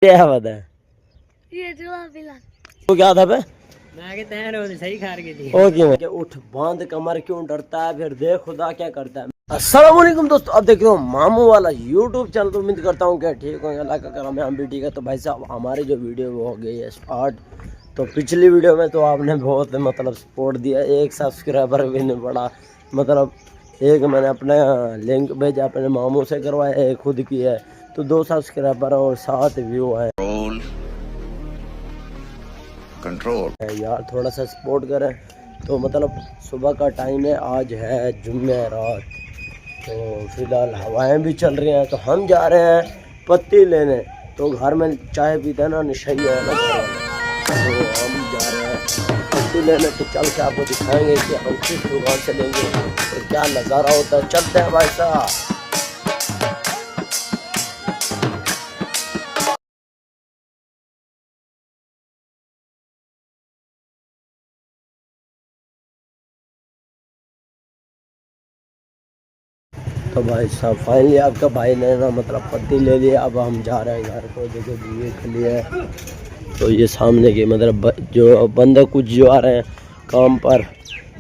क्या बता ये तो क्या था बे? मैं सही खार के लिए ओके उठ बांध कमर क्यों डरता है फिर देख खुदा क्या करता है। अस्सलाम वालेकुम दोस्तों, अब देख रहे हो मामू वाला यूट्यूब चैनल। तो उम्मीद करता हूँ क्या ठीक हो, अल्लाह का करम है, हम भी ठीक है। तो भाई साहब हमारी जो वीडियो वो हो गई है स्टार्ट। तो पिछली वीडियो में तो आपने बहुत मतलब सपोर्ट दिया, एक सब्सक्राइबर भी नहीं बढ़ा। मतलब एक मैंने अपने लिंक भेजा अपने मामू से करवाया, एक खुद की है, तो 2 सब्सक्राइबर और 7 व्यू है कंट्रोल यार, थोड़ा सा सपोर्ट करें। तो मतलब सुबह का टाइम है, आज है जुम्मे रात। तो फिलहाल हवाएं भी चल रही हैं, तो हम जा रहे हैं पत्ती लेने। तो घर में चाय पीते हैं ना, नशई है ना, तो हम जा रहे हैं पत्ती लेने। तो चल के आपको दिखाएंगे कि हम किस दुकान से लेंगे और क्या नज़ारा होता है। चलते हैं भाई साहब। तो भाई साहब फाइनली आपका भाई ने ना मतलब पत्ती ले लिया। अब हम जा रहे हैं घर को। देखो जी ये खली है, तो ये सामने के मतलब जो बंदे कुछ जो आ रहे हैं काम पर।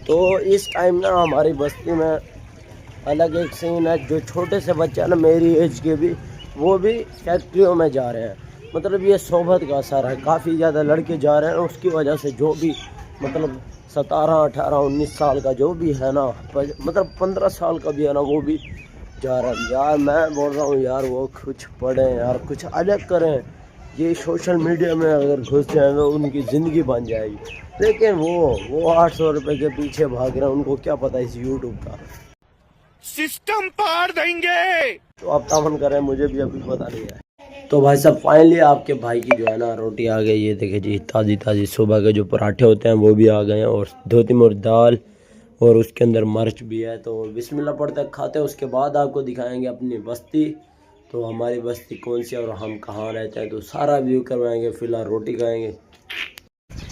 तो इस टाइम ना हमारी बस्ती में अलग एक सीन है। जो छोटे से बच्चे ना मेरी एज के भी, वो भी फैक्ट्रियों में जा रहे हैं। मतलब ये सोबत का असर है, काफ़ी ज़्यादा लड़के जा रहे हैं। उसकी वजह से जो भी मतलब 17, 18, 19 साल का जो भी है ना, मतलब 15 साल का भी है ना, वो भी जा रहा है। यार मैं बोल रहा हूँ यार, वो कुछ पढ़ें यार, कुछ अलग करें। ये सोशल मीडिया में अगर घुस जाए तो उनकी ज़िंदगी बन जाएगी। लेकिन वो 800 रुपये के पीछे भाग रहे हैं, उनको क्या पता इस यूट्यूब का सिस्टम पार देंगे। तो आप तामन करें, मुझे भी अभी पता नहीं है। तो भाई साहब फाइनली आपके भाई की जो है ना रोटी आ गई। ये देखिए जी ताज़ी ताज़ी सुबह के जो पराठे होते हैं वो भी आ गए हैं, और 2-3 और दाल, और उसके अंदर मिर्च भी है। तो बिस्मिल्लाह पढ़ते खाते हैं, उसके बाद आपको दिखाएंगे अपनी बस्ती। तो हमारी बस्ती कौन सी है और हम कहाँ रहते हैं, तो सारा व्यू करवाएंगे। फिलहाल रोटी खाएंगे।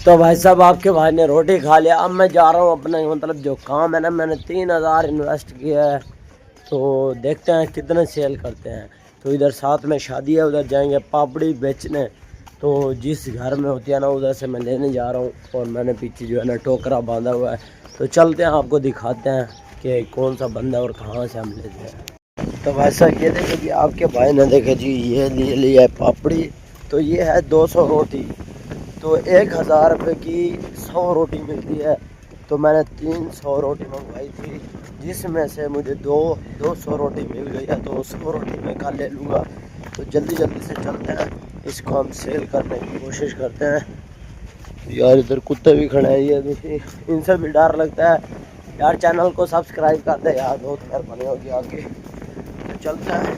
तो भाई साहब आपके भाई ने रोटी खा लिया। अब मैं जा रहा हूँ अपना मतलब जो काम है ना, मैंने 3000 इन्वेस्ट किया है। तो देखते हैं कितने सेल करते हैं। तो इधर साथ में शादी है, उधर जाएंगे पापड़ी बेचने। तो जिस घर में होती है ना, उधर से मैं लेने जा रहा हूँ। और मैंने पीछे जो है ना टोकरा बांधा हुआ है। तो चलते हैं, आपको दिखाते हैं कि कौन सा बंदा और कहाँ से हम लेते हैं। तो वैसा ये देखे जी आपके भाई ने, देखे जी ये ले लिया है पापड़ी। तो ये है 200 रोटी। तो 1000 रुपये की 100 रोटी मिलती है। तो मैंने 300 रोटी मंगवाई थी, जिसमें से मुझे 200 रोटी मिल गई है। तो 100 रोटी मैं कल ले लूँगा। तो जल्दी जल्दी से चलते हैं, इसको हम सेल करने की कोशिश करते हैं। यार इधर कुत्ते भी खड़े हैं, ये देखिए, इनसे भी डर लगता है यार। चैनल को सब्सक्राइब कर दे यार, बहुत मेहरबानी होगी आपकी। तो चलते हैं।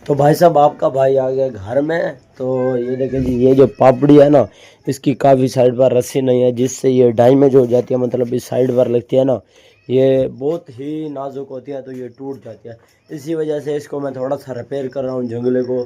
तो भाई साहब आपका भाई आ गया घर में। तो ये देखें जी ये जो पापड़ी है ना, इसकी काफ़ी साइड पर रस्सी नहीं है, जिससे ये डैमेज हो जाती है। मतलब इस साइड पर लगती है ना, ये बहुत ही नाजुक होती है, तो ये टूट जाती है। इसी वजह से इसको मैं थोड़ा सा रिपेयर कर रहा हूँ जंगले को।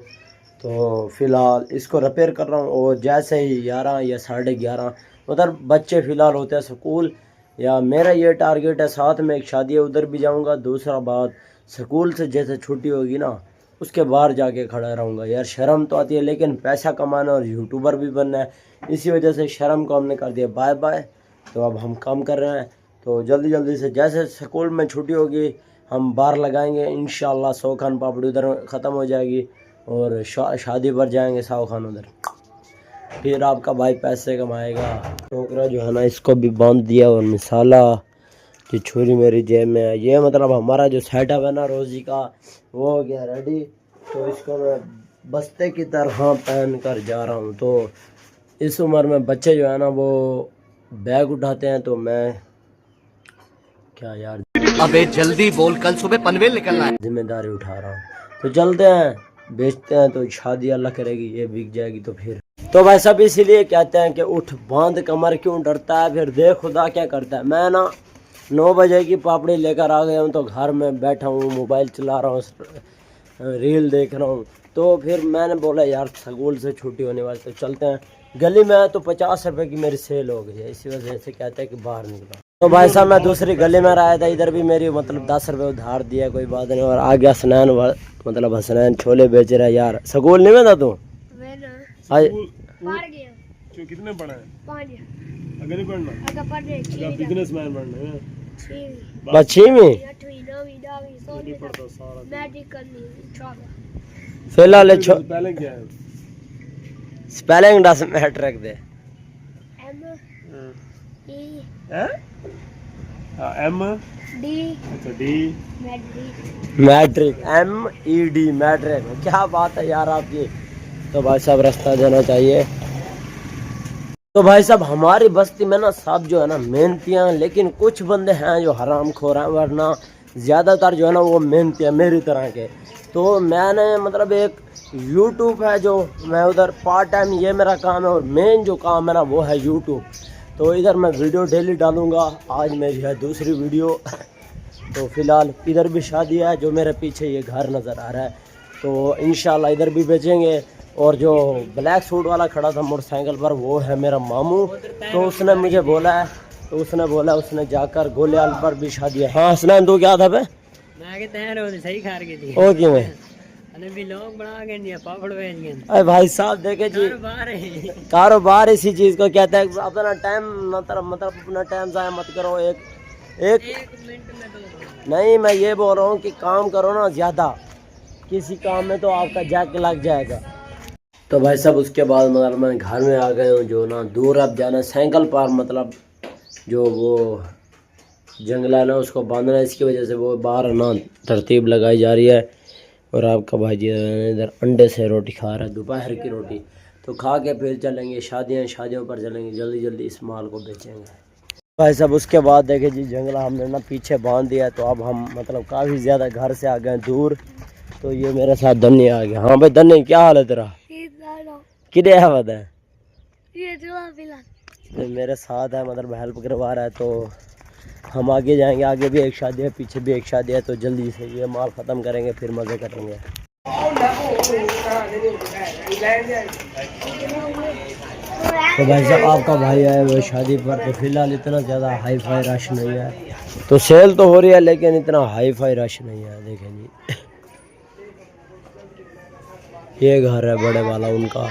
तो फ़िलहाल इसको रिपेयर कर रहा हूँ। और जैसे ही 11 या 11:30 उधर बच्चे फ़िलहाल होते हैं स्कूल, या मेरा ये टारगेट है। साथ में एक शादी है, उधर भी जाऊँगा। दूसरा बात, स्कूल से जैसे छुट्टी होगी ना, उसके बाहर जाके खड़ा रहूँगा। यार शर्म तो आती है, लेकिन पैसा कमाना और यूट्यूबर भी बनना है, इसी वजह से शर्म को हमने कर दिया बाय बाय। तो अब हम काम कर रहे हैं। तो जल्दी जल्दी से जैसे स्कूल में छुट्टी होगी, हम बाहर लगाएंगे इंशाल्लाह। 100 खान पापड़ी उधर ख़त्म हो जाएगी, और शादी पर जाएंगे 100 खान उधर। फिर आपका भाई पैसे कमाएगा। टोकरा जो है ना, इसको भी बांध दिया, और मिसाला जो छुरी मेरी जेब में है। ये मतलब हमारा जो सेटअप है ना रोज़ी का, वो हो गया रेडी। तो इसको मैं बस्ते की तरह पहन कर जा रहा हूँ। तो इस उम्र में बच्चे जो है ना वो बैग उठाते हैं, तो मैं क्या यार, अबे जल्दी बोल, कल सुबह पनवेल निकलना है। जिम्मेदारी उठा रहा हूँ। तो चलते हैं, बेचते हैं। तो शादी अल्लाह करेगी, ये बिक जाएगी तो फिर। तो भाई सब इसीलिए कहते हैं कि उठ बांध कमर क्यों डरता है, फिर देख खुदा क्या करता है। मैं ना 9 बजे की पापड़ी लेकर आ गया हूँ। तो घर में बैठा हूँ, मोबाइल चला रहा हूँ, रील देख रहा हूँ। तो फिर मैंने बोला यार स्कूल से छुट्टी होने वाली, तो चलते हैं। गली में तो 50 रुपये की मेरी सेल हो गई है, इसी वजह से कहते हैं कि बाहर निकला। तो भाई साहब मैं दूसरी गली में आया था, इधर भी मेरी मतलब 10 रुपये उधार दिया, कोई बात नहीं। और आ गया हसनैन, मतलब हसनैन छोले बेच रहा है। यार स्कूल नहीं में था तू? आज पढ़ गया जो कितने पढ़ा है? 5 अगर नहीं पढ़ना अगर पढ़ रहे 6 बिजनेसमैन बनना है। 6 बस 6वीं 8वीं 9वीं 10वीं 11वीं पढ़ता सारा मैट्रिक करनी इंशाल्लाह। फिलहाल पहले क्या है? स्पेलिंग डस मैट्रिक दे M E एम D अच्छा D matric matric MED matric. क्या बात है यार आपकी। तो भाई साहब रास्ता देना चाहिए। तो भाई साहब हमारी बस्ती में ना सब जो है ना मेहनती हैं, लेकिन कुछ बंदे हैं जो हराम खोर हैं, वरना ज़्यादातर जो है ना वो मेहनती हैं मेरी तरह के। तो मैंने मतलब एक यूट्यूब है जो मैं उधर पार्ट टाइम ये मेरा काम है, और मेन जो काम है ना वो है यूट्यूब। तो इधर मैं वीडियो डेली डालूँगा। आज मेरी है दूसरी वीडियो। तो फिलहाल इधर भी शादी है, जो मेरे पीछे ये घर नज़र आ रहा है, तो इंशाल्लाह इधर भी बेचेंगे। और जो ब्लैक सूट वाला खड़ा था मोटरसाइकिल पर वो है मेरा मामू। तो उसने मुझे बोला है, तो उसने जाकर गोलेवाल पर भी शादी है। हाँ हसनैन तू क्या था बे? मैं के तैयार हो सही खार के थी ओ कि मैं अने भी लोग बना के नहीं पापड़ बेच गए। अरे भाई साहब देखे जी, बाहर है कारोबार इसी चीज़ को कहते हैं। अपना टाइम मतलब अपना टाइम ज़ाया मत करो। एक मिनट में तो नहीं, मैं ये बोल रहा हूँ कि काम करो ना ज़्यादा, किसी काम में तो आपका जैक लग जाएगा। तो भाई साहब उसके बाद मतलब मैं घर में आ गए हूँ। जो ना दूर अब जाना साइकिल पर, मतलब जो वो जंगला है ना उसको बांधना है, इसकी वजह से वो बाहर ना तरतीब लगाई जा रही है। और आपका भाई जी इधर अंडे से रोटी खा रहा है, दोपहर की रोटी। तो खा के फिर चलेंगे शादियों पर चलेंगे, जल्दी जल्दी इस माल को बेचेंगे भाई साहब। उसके बाद देखे जी जंगला हमने ना पीछे बांध दिया है। तो अब हम मतलब काफ़ी ज़्यादा घर से आ गए दूर। तो ये मेरे साथ धन्य आ गया। हाँ भाई धन्य, क्या हाल है तेरा? किधे है बता? ये जो फिलहाल तो मेरे साथ है, मतलब हेल्प करवा रहा है। तो हम आगे जाएंगे, आगे भी एक शादी है, पीछे भी एक शादी है। तो जल्दी से ये माल ख़त्म करेंगे, फिर मज़े करेंगे। तो भाई साहब आपका भाई आया वो शादी पर। तो फिलहाल इतना ज़्यादा हाई फाई रश नहीं है। तो सेल तो हो रही है, लेकिन इतना हाई फाई रश नहीं है। देखें जी ये घर है बड़े वाला उनका,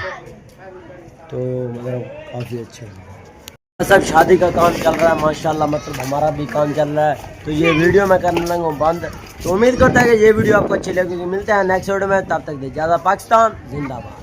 तो मतलब काफ़ी अच्छे हैं। सब शादी का काम चल रहा है माशाल्लाह, मतलब हमारा भी काम चल रहा है। तो ये वीडियो मैं करने लगा हूँ बंद। तो उम्मीद करता है कि ये वीडियो आपको अच्छी लगेगी। मिलते हैं नेक्स्ट वीडियो में, तब तक दे ज़्यादा। पाकिस्तान जिंदाबाद।